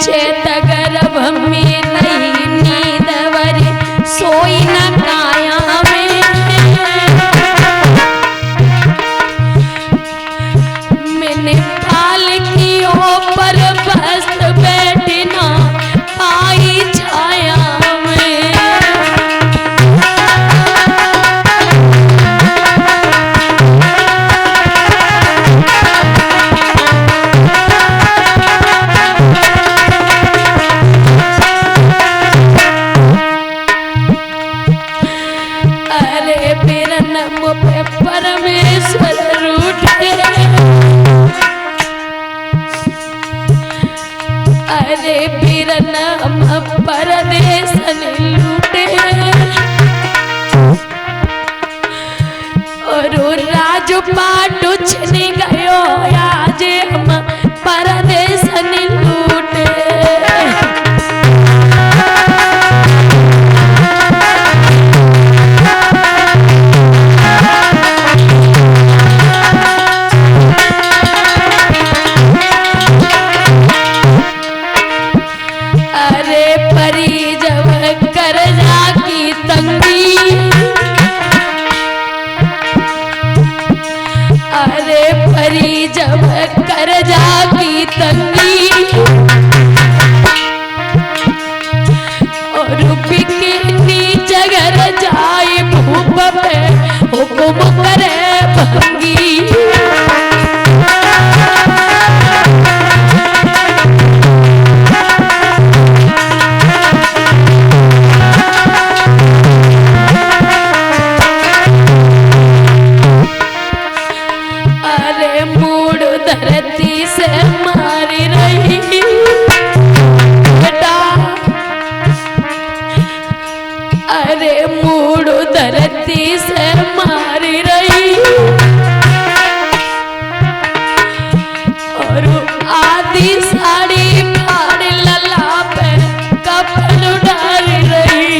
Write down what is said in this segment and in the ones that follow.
चेत गर्भ में नहीं नींद वरी सोई न काया में। मैंने पाल की ऊपर बस्त बैठना पाई छाया में। अरे मेरा नम पे परमेश्वर रूठे, अरे मेरा नाम परदेश लूटे। और राजपाट उछने गयो आज हम परदेश लूटे। जब कर्जा की तंगी और बिकनी जगर जाए भूप पे हुक्म करे भंगी। धरती से मारी रही बेटा, अरे मूड धरती से मारी रही। और आधी साड़ी फाड़ लला पे कपड़ डाल रही।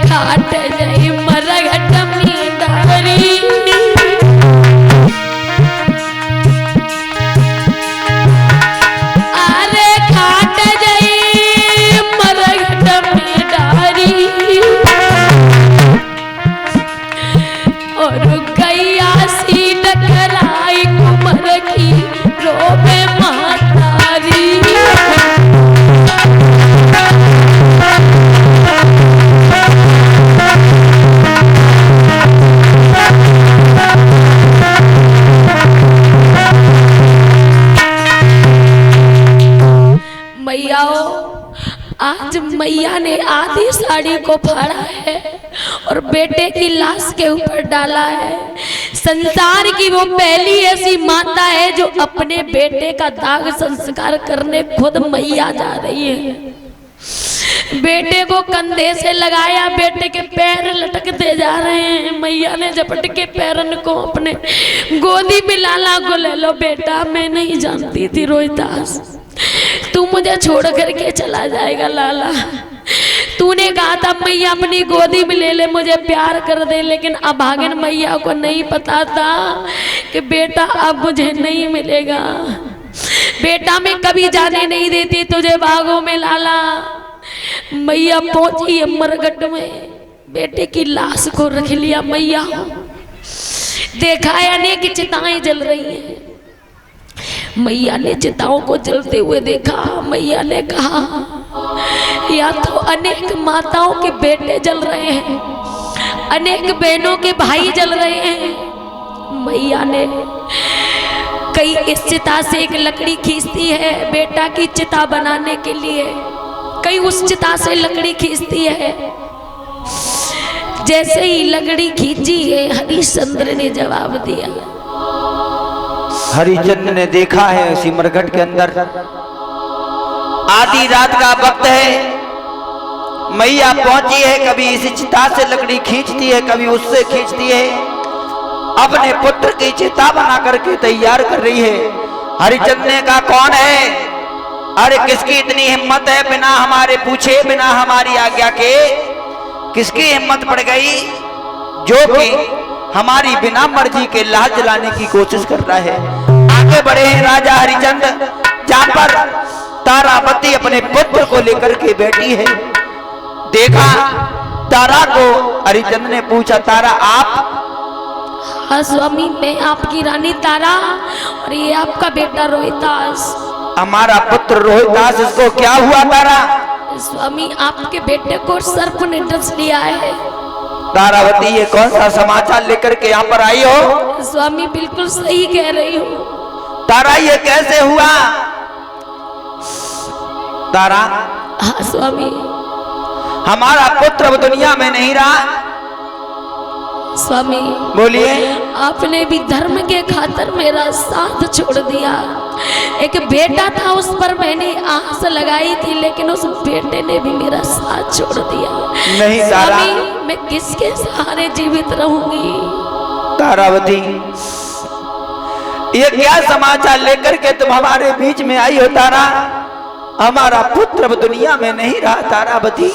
घाट जई मरघट में डारी, अरे घाट जई मरघट में डारी। और गैया सी टकराई कुमर की रोबे महतारी। आज मैया ने आधी साड़ी को फाड़ा है और बेटे की लाश के ऊपर डाला है। संसार की वो पहली ऐसी माता है जो अपने बेटे का दाग संस्कार करने खुद मैया जा रही है। बेटे को कंधे से लगाया, बेटे के पैर लटकते जा रहे हैं। मैया ने झपट के पैरन को अपने गोदी में लाला को ले लो बेटा, मैं नहीं जानती थी रोहिदास तू मुझे छोड़ करके चला जाएगा लाला। तूने कहा था मैया अपनी गोदी में ले ले, मुझे प्यार कर दे, लेकिन अभागन मैया को नहीं पता था कि बेटा अब मुझे नहीं मिलेगा। बेटा मैं कभी जाने नहीं देती तुझे बागों में लाला। मैया पहुंची मरघट में, बेटे की लाश को रख लिया। मैया देखा है अनेक चिताएं जल रही हैं। मैया ने चिताओं को जलते हुए देखा। मैया ने कहा या तो अनेक माताओं के बेटे जल रहे हैं, अनेक बहनों के भाई जल रहे हैं। मैया ने कई इस चिता से एक लकड़ी खींचती है बेटा की चिता बनाने के लिए, कई उस चिता से लकड़ी खींचती है। जैसे ही लकड़ी खींची है हरिश्चंद्र ने जवाब दिया। हरिचंद्र ने देखा है उसी मरघट के अंदर आधी रात का वक्त है, मैया पहुंची है, कभी इसी चिता से लकड़ी खींचती है, कभी उससे खींचती है, अपने पुत्र की चिता बना करके तैयार कर रही है। हरिचंद्र ने कहा कौन है? अरे किसकी इतनी हिम्मत है बिना हमारे पूछे, बिना हमारी आज्ञा के किसकी हिम्मत पड़ गई जो कि हमारी बिना मर्जी के लाश जलाने की कोशिश कर रहा है। आगे बढ़े हैं राजा हरिचंद, जहां पर तारावती अपने पुत्र को लेकर के बैठी है। देखा तारा को, हरिचंद ने पूछा तारा आप? हाँ स्वामी, मैं आपकी रानी तारा और ये आपका बेटा रोहितास। हमारा पुत्र रोहितास, इसको क्या हुआ तारा? स्वामी आपके बेटे को सर्प ने डस लिया है। तारावती ये कौन सा समाचार लेकर के यहाँ पर आई हो? स्वामी बिल्कुल सही कह रही हो। तारा ये कैसे हुआ? तारा, हाँ स्वामी, हमारा पुत्र अब दुनिया में नहीं रहा। स्वामी बोलिए। आपने भी धर्म के खातिर मेरा साथ छोड़ दिया। एक बेटा था, उस पर मैंने आस लगाई थी, लेकिन उस बेटे ने भी मेरा साथ छोड़ दिया। नहीं तारा, स्वामी मैं किसके सहारे जीवित रहूंगी? तारावती ये क्या समाचार लेकर के तुम हमारे बीच में आई हो? तारा, हमारा पुत्र अब दुनिया में नहीं रहा। तारावती,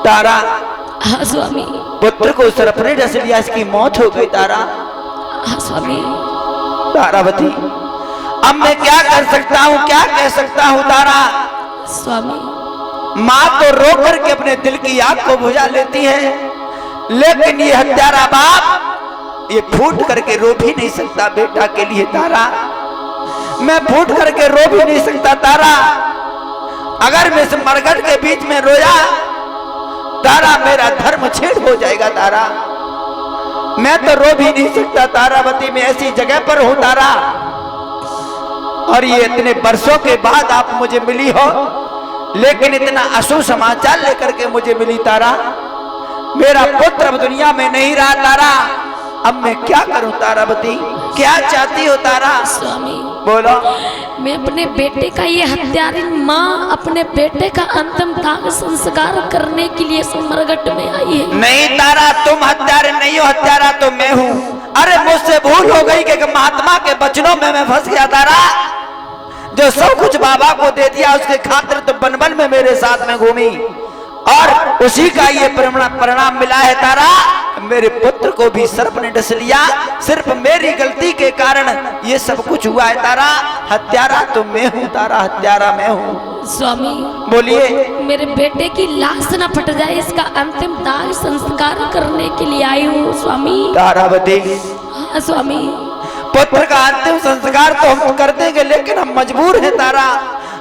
तारा, हाँ स्वामी, पुत्र को सर्प ने डस लिया, इसकी मौत हो गई। तारा, हाँ स्वामी। तारावती अब मैं क्या कर सकता हूँ, क्या कह सकता हूँ? तारा, स्वामी माँ तो रो करके अपने दिल की आग को बुझा लेती है, लेकिन ये हत्यारा बाप ये फूट करके रो भी नहीं सकता बेटा के लिए। तारा, मैं फूट करके रो भी नहीं सकता। तारा, अगर मैं इस मरघट के बीच में रोया तारा, मेरा धर्म छेड़ हो जाएगा। तारा, मैं तो रो भी नहीं सकता। तारावती, मैं ऐसी जगह पर हूं तारा, और ये इतने वर्षों के बाद आप मुझे मिली हो, लेकिन इतना अशुभ समाचार लेकर के मुझे मिली। तारा, मेरा पुत्र अब दुनिया में नहीं रहा। तारा, अब मैं क्या करूं? तारावती, क्या चाहती हो? तारा, स्वामी बोलो। मैं अपने बेटे का, ये हत्यारी माँ अपने बेटे का अंतिम दाह संस्कार करने के लिए मरघट में आई है। नहीं तारा, तुम हत्यारे नहीं हो, हत्यारा तो मैं हूँ। अरे मुझसे भूल हो गई कि महात्मा के वचनों में मैं फंस गया। तारा, जो सब कुछ बाबा को दे दिया उसके खातिर तो बन बन में मेरे साथ में घूमी, और उसी का ये परिणाम मिला है। तारा, मेरे पुत्र को भी सर्प ने डस लिया, सिर्फ मेरी गलती के कारण ये सब कुछ हुआ है। तारा, हत्यारा तो मैं हूँ। तारा, हत्यारा मैं हूँ। स्वामी बोलिए। मेरे बेटे की लाश न फट जाए, इसका अंतिम दाह संस्कार करने के लिए आई हूँ स्वामी। तारावती, हाँ स्वामी, पुत्र का अंतिम संस्कार तो हम कर देंगे, लेकिन हम मजबूर हैं। तारा,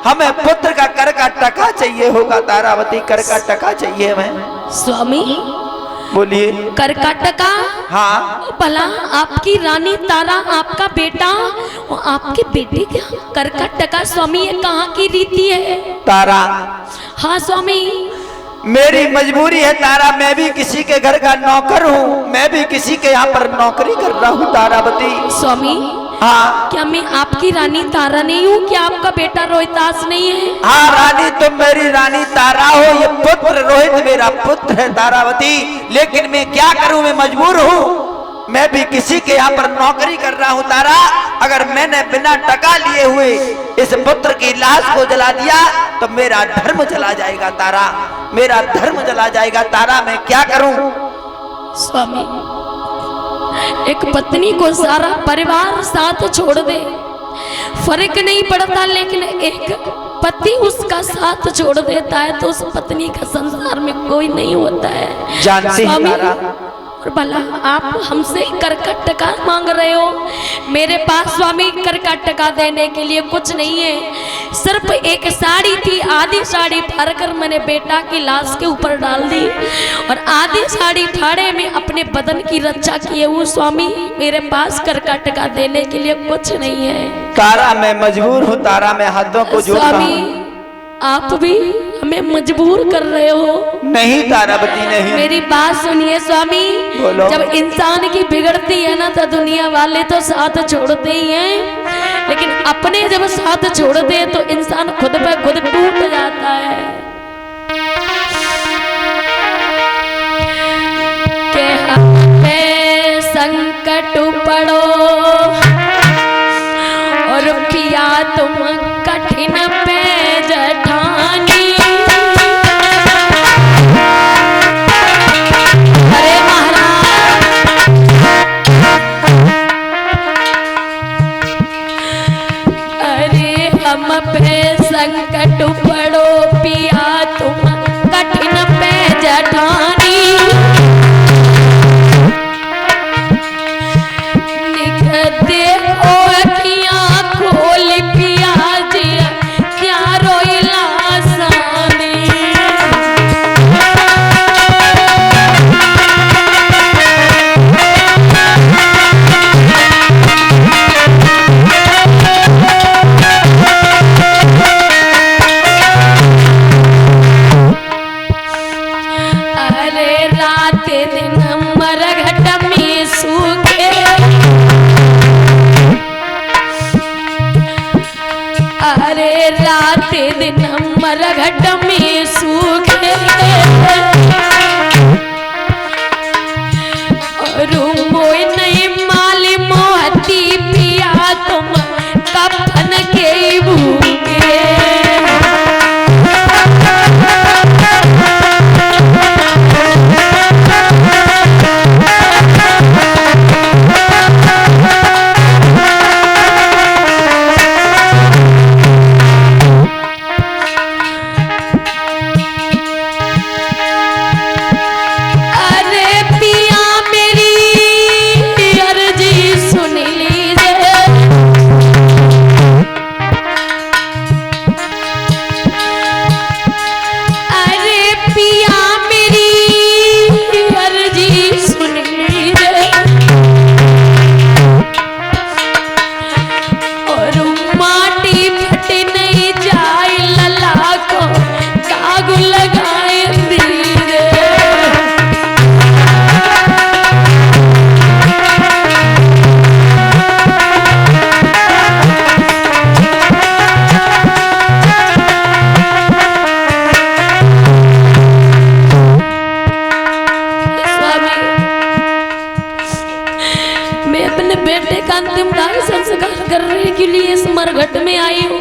हमें पुत्र का कर का टका चाहिए होगा। तारावती, कर का टका चाहिए हमें। स्वामी बोलिए। कर का टका? हाँ। भला आपकी रानी तारा, आपका बेटा और आपके बेटे का कर का टका? स्वामी ये कहाँ की रीति है? तारा, हाँ स्वामी, मेरी मजबूरी है। तारा, मैं भी किसी के घर का नौकर हूँ, मैं भी किसी के यहाँ पर नौकरी कर रहा हूँ। तारावती। स्वामी, हाँ। क्या मैं आपकी रानी तारा नहीं हूँ? क्या आपका बेटा रोहितास नहीं है? हाँ रानी, तुम मेरी रानी तारा हो, ये पुत्र रोहित मेरा पुत्र है। तारावती, लेकिन मैं क्या करूँ, मैं मजबूर हूँ, मैं भी किसी के यहाँ पर नौकरी कर रहा हूँ। तारा, अगर मैंने बिना टका लिए हुए इस पुत्र की लाश को जला दिया तो मेरा धर्म जला जाएगा। तारा, मेरा धर्म जला जाएगा। तारा, मैं क्या करूँ? स्वामी, एक पत्नी को सारा परिवार साथ छोड़ दे, फर्क नहीं पड़ता, लेकिन एक पति उसका साथ छोड़ देता है तो उस पत्नी का संसार में कोई नहीं होता है। जानती हैं तारा, और भला आप हमसे कर का टका मांग रहे हो? मेरे पास स्वामी कर का टका देने के लिए कुछ नहीं है। सिर्फ एक साड़ी थी, आधी साड़ी फाड़ कर मैंने बेटा की लाश के ऊपर डाल दी, और आधी साड़ी फाड़े में अपने बदन की रक्षा किए हुए। स्वामी, मेरे पास कर का टका देने के लिए कुछ नहीं है। तारा, मैं मजबूर हूँ। तारा, मैं हाथों को जोड़ रहा हूँ। आप भी हमें मजबूर कर रहे हो। नहीं तारावती, नहीं। मेरी बात सुनिए स्वामी, बोलो। जब इंसान की बिगड़ती है ना तो दुनिया वाले तो साथ छोड़ते ही हैं, लेकिन अपने जब साथ छोड़ते हैं तो इंसान खुद पे खुद टूट जाता है। के हमें संकट पड़ो और पिया तुम कठिन पलट पड़ो पिया तुम कठिन पे जठानी। देखो अखियां खोल पिया जी क्या रोइला सानी। अरे रात दिन मरघट में सूखे, अरे रात दिन मरघट में सूखे और मोय नहीं माली मोहती पिया तुम कफन के भूखे। करने के लिए इस मरघट में आई हूँ।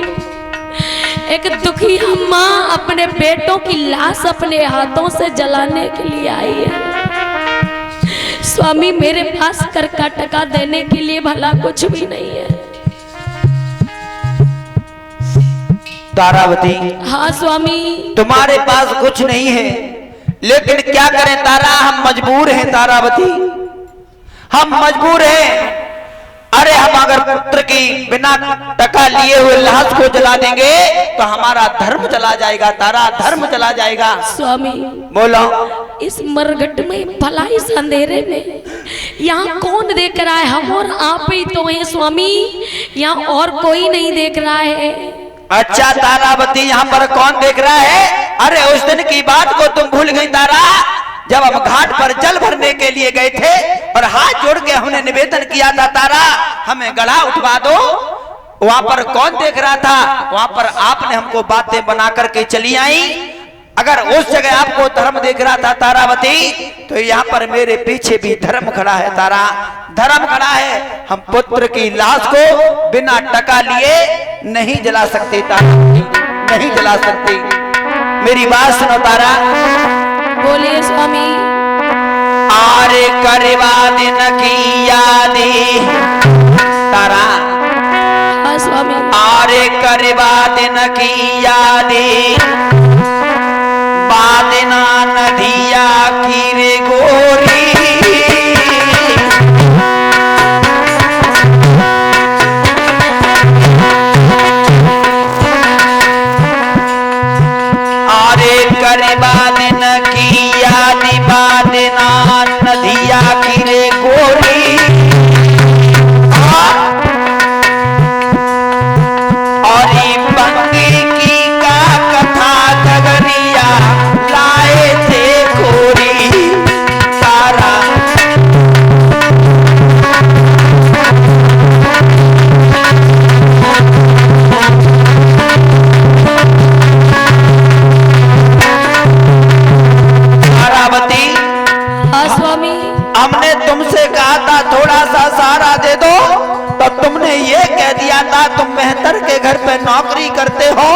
एक दुखिया माँ अपने बेटों की लाश अपने हाथों से जलाने के लिए आई है। स्वामी मेरे पास कर का टका देने के लिए भला कुछ भी नहीं है। तारावती, हाँ स्वामी। तुम्हारे पास कुछ नहीं है, लेकिन क्या करें तारा, हम मजबूर हैं तारावती, हम मजबूर हैं। अरे हम अगर पुत्र की बिना टका लिए हुए लाश को जला देंगे तो हमारा धर्म चला जाएगा तारा, धर्म चला जाएगा। स्वामी बोलो। इस मरघट में भला इस अंधेरे में यहाँ कौन देख रहा है? हम और आप ही तो हैं स्वामी, यहाँ और कोई नहीं देख रहा है। अच्छा तारावती, यहाँ पर कौन देख रहा है? अरे उस दिन की बात को तुम भूल गई तारा, जब हम घाट पर जल भरने के लिए गए थे और हाथ जोड़ के हमने निवेदन किया था तारा हमें गढ़ा उठवा दो। वहां पर कौन देख रहा था? वहां पर आपने हमको बातें बना करके चली आई। अगर उस जगह आपको धर्म देख रहा था तारावती, तो यहाँ पर मेरे पीछे भी धर्म खड़ा है तारा, धर्म खड़ा है। हम पुत्र की लाश को बिना टका लिए नहीं जला सकते तारा, नहीं जला सकते। मेरी बात सुनो तारा। बोलिए स्वामी। आरे करवा दिन की यादी तारा, हाँ स्वामी। आरे करवा दिन की यादी बादना नदिया की रे गोरी, आरे करवा दिन की यादी बादना नदिया की रे गोरी। और बंगी की का कथा डगरिया लाए थे खोरी तारा, तारावती। हाँ स्वामी। हमने तुमसे कहा था थोड़ा सा सहारा दे दो, तो तुमने ये कह दिया था तुम मेहतर के घर पे नौकरी करते हो,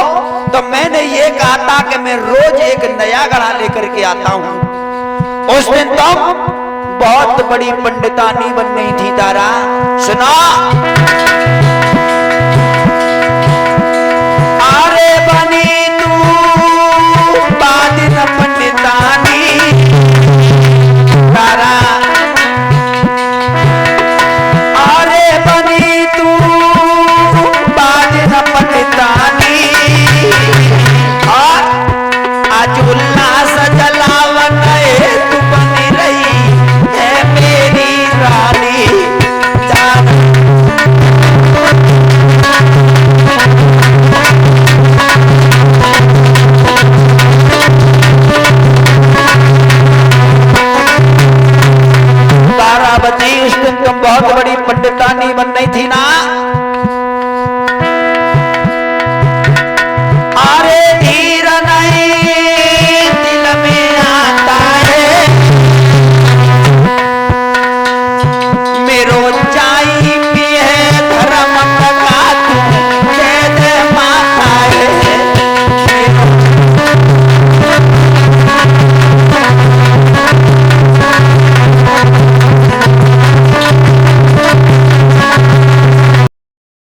तो मैंने ये कहा था कि मैं रोज एक नया घड़ा लेकर के आता हूँ। उस दिन तुम बहुत बड़ी पंडितानी बन गई थी तारा। सुना